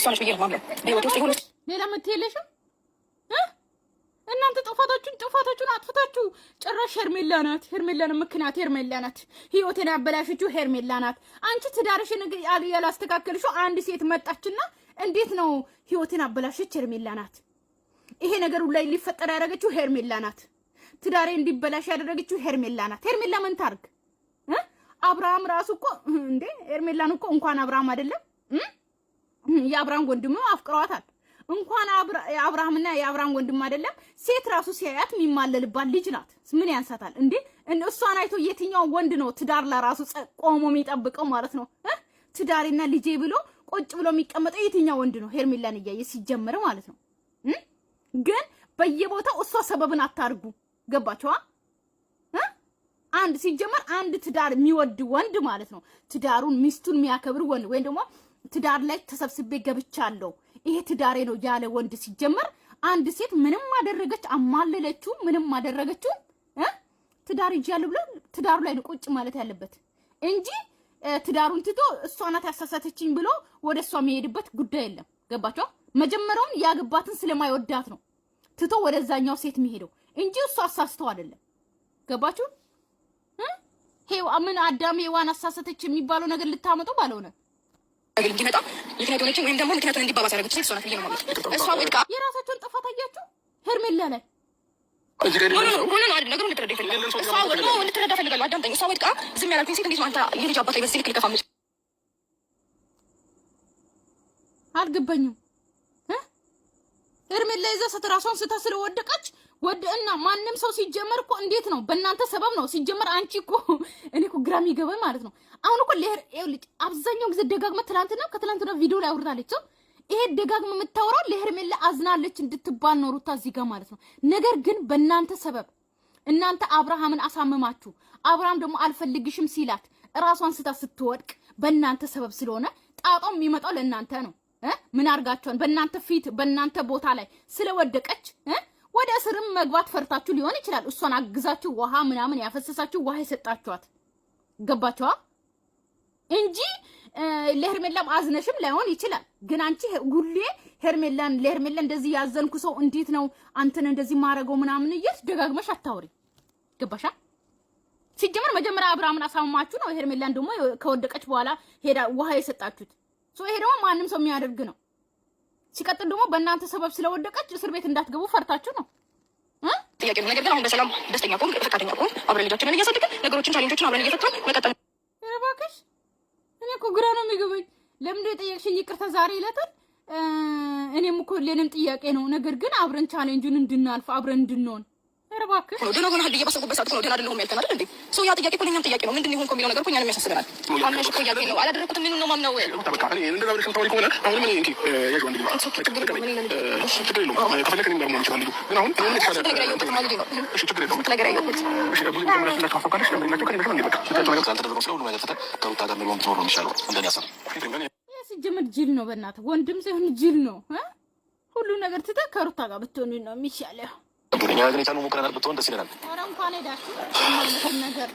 እሷ ነች ብዬ ነው የማምነው። በህይወት ውስጥ የሆነች ሌላ የምትሄለሽም እናንተ ጥፋታችሁን አጥፍታችሁ ጭራሽ ሄርሜላ ናት ምክንያት ሄርሜላ ናት። ህይወቴን ያበላሽችው ሄርሜላ ናት። አንቺ ትዳርሽን ያላስተካከልሽው አንድ ሴት መጣችና እንዴት ነው ህይወቴን አበላሽች? ሄርሜላ ናት። ይሄ ነገሩ ላይ ሊፈጠር ያደረገችው ሄርሜላ ናት። ትዳሬ እንዲበላሽ ያደረገችው ሄርሜላ ናት። ሄርሜላ ምን ታርግ? አብርሃም ራሱ እኮ እንዴ ሄርሜላን እኮ እንኳን አብርሃም አይደለም የአብርሃም ወንድሙ አፍቅሯታል። እንኳን አብርሃምና የአብርሃም ወንድም አይደለም ሴት ራሱ ሲያያት የሚማለልባት ልጅ ናት። ምን ያንሳታል እንዴ? እሷን አይቶ የትኛው ወንድ ነው ትዳር ለራሱ ቆሞ የሚጠብቀው ማለት ነው? ትዳሬና ልጄ ብሎ ቁጭ ብሎ የሚቀመጠው የትኛው ወንድ ነው? ሄርሜላን እያየ ሲጀመር ማለት ነው። ግን በየቦታው እሷ ሰበብን አታርጉ። ገባችኋ? አንድ ሲጀመር አንድ ትዳር የሚወድ ወንድ ማለት ነው ትዳሩን ሚስቱን የሚያከብር ወንድ ወይም ደግሞ ትዳር ላይ ተሰብስቤ ገብቻለሁ ይሄ ትዳሬ ነው ያለ ወንድ ሲጀመር አንድ ሴት ምንም አደረገች አማለለችው ምንም አደረገችው ትዳር ይያለው ብሎ ትዳሩ ላይ ቁጭ ማለት ያለበት እንጂ ትዳሩን ትቶ እሷ ናት ያሳሳተችኝ ብሎ ወደ እሷ የሚሄድበት ጉዳይ የለም። ገባችሁ? መጀመሪያውን ያገባትን ስለማይወዳት ነው ትቶ ወደዛኛው ሴት የሚሄደው እንጂ እሷ አሳስተው አይደለም። ገባችሁ? ምን አዳም ሔዋን አሳሳተች የሚባለው ነገር ልታመጡ ባልሆነ አግል እንዲመጣ ምክንያት ሆነች ወይም ደግሞ ምክንያቱን እንዲባባስ ያደረገች እሷ ናት ብዬ ነው ማለት ነው። እሷ ወድቃ የራሳቸውን ጥፋት አያችሁ ሄርሜላ ላይ ሆነ ነው አይደል? ነገሩን ልትረዳ ይፈልጋል። እሷ ወድቃ ልትረዳ ፈልጋለሁ። አዳምጠኝ። እሷ ወድቃ ዝም ያላልኩኝ ሴት እንዴት ነው አንተ የልጅ አባት ላይ በዚህ ልክ ልከፋምጭ? አልገባኝም። ሄርሜላ ይዛ ስትራሷን ስታ ስለወደቀች ወደና ማንንም ሰው ሲጀመር እኮ እንዴት ነው በእናንተ ሰበብ ነው ሲጀመር። አንቺ እኮ እኔ እኮ ግራም ይገባኝ ማለት ነው። አሁን እኮ አብዛኛው ጊዜ ደጋግመ ከትላንትና ቪዲዮ ላይ አውርታለች። ይሄ ደጋግመ የምታወራው ለሄርሜላ አዝናለች እንድትባል ነው ሩታ እዚህ ጋር ማለት ነው። ነገር ግን በእናንተ ሰበብ እናንተ አብርሃምን አሳመማችሁ። አብርሃም ደግሞ አልፈልግሽም ሲላት ራሷን ስታ ስትወድቅ በእናንተ ሰበብ ስለሆነ ጣጣው የሚመጣው ለእናንተ ነው። ምን አርጋችኋል? በእናንተ ፊት በእናንተ ቦታ ላይ ስለወደቀች ወደ እስርም መግባት ፈርታችሁ ሊሆን ይችላል። እሷን አግዛችሁ ውሃ ምናምን ያፈሰሳችሁ ውሃ የሰጣችኋት ገባችኋ? እንጂ ለሄርሜላም አዝነሽም ላይሆን ይችላል። ግን አንቺ ሁሌ ለሄርሜላ እንደዚህ ያዘንኩ ሰው እንዴት ነው አንተን እንደዚህ ማረገው ምናምን እያልሽ ደጋግመሽ አታውሪ። ገባሻ? ሲጀመር መጀመሪያ አብርሃምን አሳማችሁ ነው ሄርሜላን ደግሞ ከወደቀች በኋላ ሄዳ ውሃ የሰጣችሁት። ይሄ ደግሞ ማንም ሰው የሚያደርግ ነው። ሲቀጥል ደግሞ በእናንተ ሰበብ ስለወደቀች እስር ቤት እንዳትገቡ ፈርታችሁ ነው። ጥያቄ ነው። ነገር ግን አሁን በሰላም ደስተኛ ቆም ፈቃደኛ ቆም አብረን ልጆችን እያሳደግን ነገሮችን ቻሌንጆችን አብረን እየፈታን መቀጠል። እባክሽ እኔ እኮ ግራ ነው የሚገባኝ። ለምንድን የጠየቅሽኝ ይቅርታ ዛሬ ይለታል። እኔም እኮ ለኔም ጥያቄ ነው። ነገር ግን አብረን ቻሌንጁን እንድናልፍ አብረን እንድንሆን እባክሽ ደህና ሆነ ህልዬ ባሰብኩበት ሰዓት ነው ደህና አይደለሁም ያልከን አይደል እንዴ? ሰው ያ ጥያቄ እኮ ለእኛም ጥያቄ ነው። ምንድን ነው የሆንከው የሚለው ነገር እኮ እኛንም ያሳስበናል። አምነሽ እኮ እያልከኝ ነው። አላደረኩትም ምን ነው ማምነው በቃ እኔ እንደዛ ብለሽ የምታወሪ ከሆነ አሁን ምን እንኪ ያዥ ወንድ ልጅ ችግር የለውም ከፈለክ እኔም ደግሞ ይችላል ልጁ ግን አሁን ምን ይችላል ችግር የለውም ነገር ያየሁት ብዙ ነገር ካፈካለሽ ለምንላቸው ከኔ በጣም ይበቃ ስላልተደረገው ስለሁሉ ነገር ትተህ ከሩታ ጋር ምን ትኖር ነው የሚሻለው እንደኔ ሀሳብ። ሲጀምር ጅል ነው በእናትህ ወንድም ሳይሆን ጅል ነው። ሁሉ ነገር ትተህ ከሩታ ጋር ብትሆን ነው የሚሻለው። እኛ ግን የቻልነው ሞክረናል። ብትሆን ደስ ይለናል። ኧረ እንኳን ሄዳችሁ ነገር